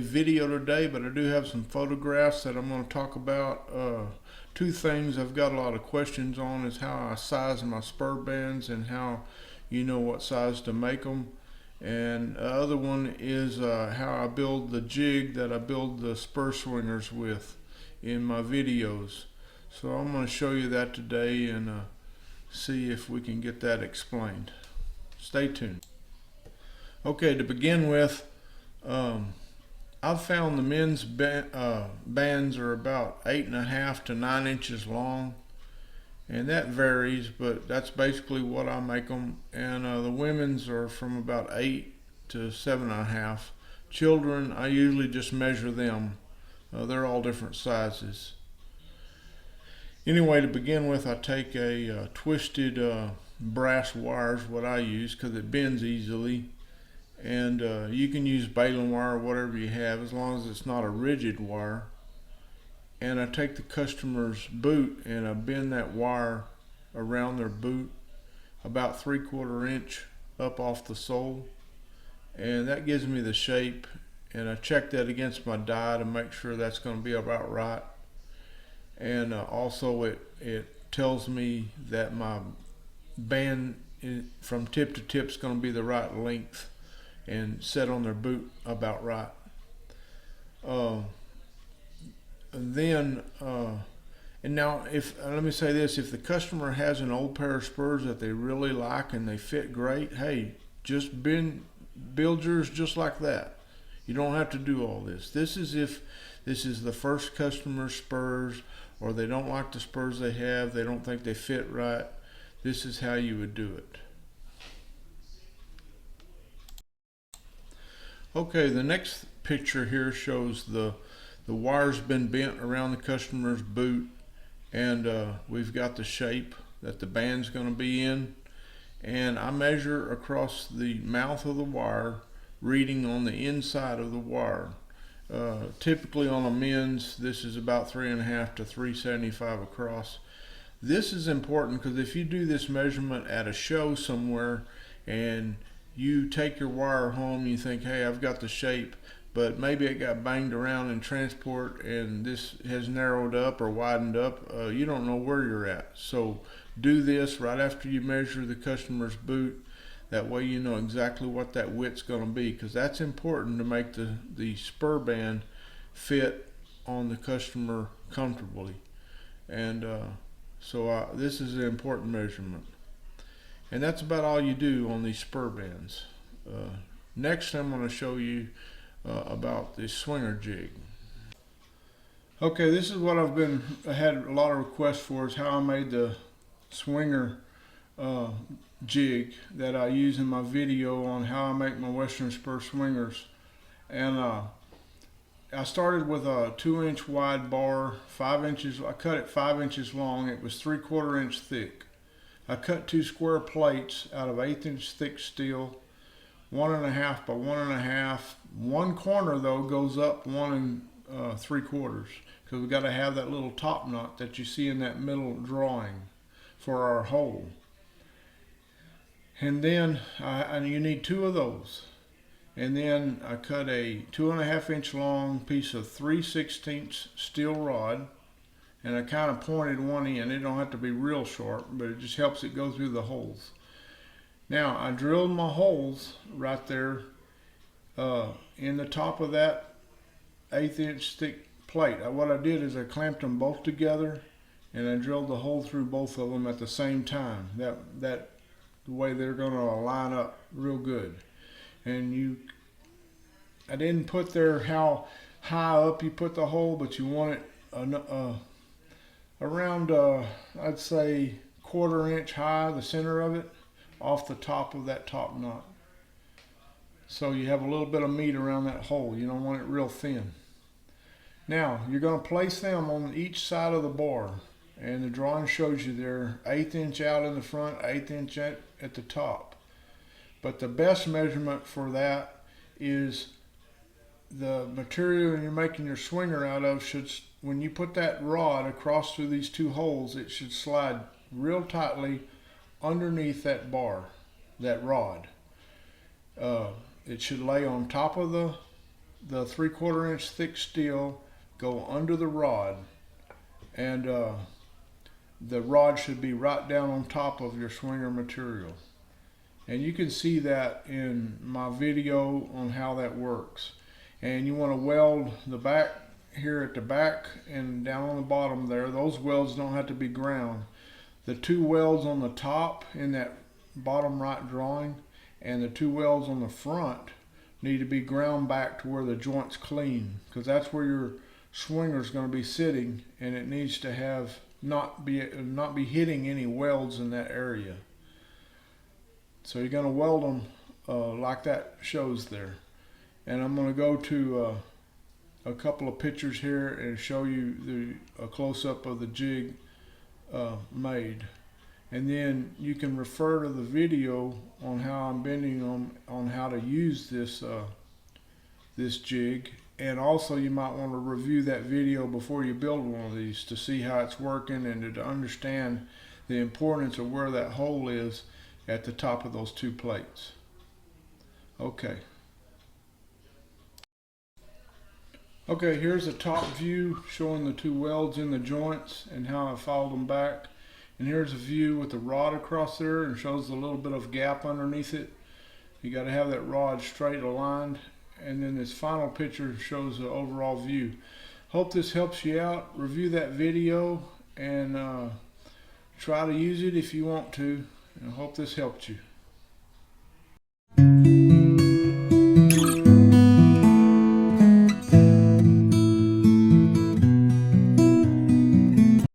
video today, but I do have some photographs that I'm going to talk about. Two things I've got a lot of questions on is how I size my spur bands and how you know what size to make them. And the other one is how I build the jig that I build the spur swingers with in my videos. So I'm going to show you that today and see if we can get that explained. Stay tuned. Okay, to begin with, I've found the men's bands are about 8.5 to 9 inches long, and that varies, but that's basically what I make them. And the women's are from about 8 to 7.5. Children, I usually just measure them. They're all different sizes. Anyway, to begin with, I take a twisted brass wire is what I use because it bends easily. And you can use baling wire or whatever you have as long as it's not a rigid wire. And I take the customer's boot and I bend that wire around their boot about 3/4 inch up off the sole, and that gives me the shape. And I check that against my die to make sure that's going to be about right. And also it tells me that my band from tip to tip is going to be the right length and set on their boot about right. And now let me say this, if the customer has an old pair of spurs that they really like and they fit great, hey, just build yours just like that. You don't have to do all this. This is if this is the first customer's spurs, or they don't like the spurs they have, they don't think they fit right. This is how you would do it. Okay, the next picture here shows the wire's been bent around the customer's boot, and we've got the shape that the band's going to be in. And I measure across the mouth of the wire, reading on the inside of the wire. Typically on a men's, this is about 3.5 to 375 across. This is important because if you do this measurement at a show somewhere and you take your wire home, you think, hey, I've got the shape, but maybe it got banged around in transport and this has narrowed up or widened up, you don't know where you're at. So do this right after you measure the customer's boot. That way you know exactly what that width's going to be, because that's important to make the spur band fit on the customer comfortably. And so this is an important measurement. And that's about all you do on these spur bands. Next I'm going to show you about the swinger jig. Okay, this is what I had a lot of requests for, is how I made the swinger jig that I use in my video on how I make my Western Spur swingers. And I started with a 2-inch wide bar, 5 inches. I cut it 5 inches long. It was 3/4 inch thick. I cut 2 square plates out of 1/8 inch thick steel, 1.5 by 1.5. One corner though goes up 1 3/4, because we've got to have that little top knot that you see in that middle drawing for our hole. And then you need 2 of those. And then I cut a 2.5 inch long piece of 3/16 steel rod, and I kind of pointed one end. It don't have to be real sharp, but it just helps it go through the holes. Now I drilled my holes right there in the top of that 1/8 inch thick plate. What I did is I clamped them both together and I drilled the hole through both of them at the same time. That the way they're going to line up real good. And I didn't put there how high up you put the hole, but you want it around I'd say 1/4 inch high, the center of it, off the top of that top knot. So you have a little bit of meat around that hole. You don't want it real thin. Now you're going to place them on each side of the bar, and the drawing shows you they're 1/8 inch out in the front, 1/8 inch at the top. But the best measurement for that is the material you're making your swinger out of when you put that rod across through these 2 holes, it should slide real tightly underneath that bar, that rod. It should lay on top of the the 3/4 inch thick steel go under the rod, and the rod should be right down on top of your swinger material. And you can see that in my video on how that works. And you want to weld the back here at the back and down on the bottom there. Those welds don't have to be ground. The 2 welds on the top in that bottom right drawing and the 2 welds on the front need to be ground back to where the joint's clean, because that's where your swinger is going to be sitting, and it needs to have not be hitting any welds in that area. So you're going to weld them like that shows there. And I'm going to go to a couple of pictures here and show you a close-up of the jig made. And then you can refer to the video on how I'm bending on how to use this this jig. And also you might want to review that video before you build one of these to see how it's working and to understand the importance of where that hole is at the top of those 2 plates. Okay. Okay, here's a top view showing the 2 welds in the joints and how I followed them back. And here's a view with the rod across there and shows a little bit of gap underneath it. You got to have that rod straight aligned. And then this final picture shows the overall view. Hope this helps you out. Review that video and try to use it if you want to. And I hope this helped you.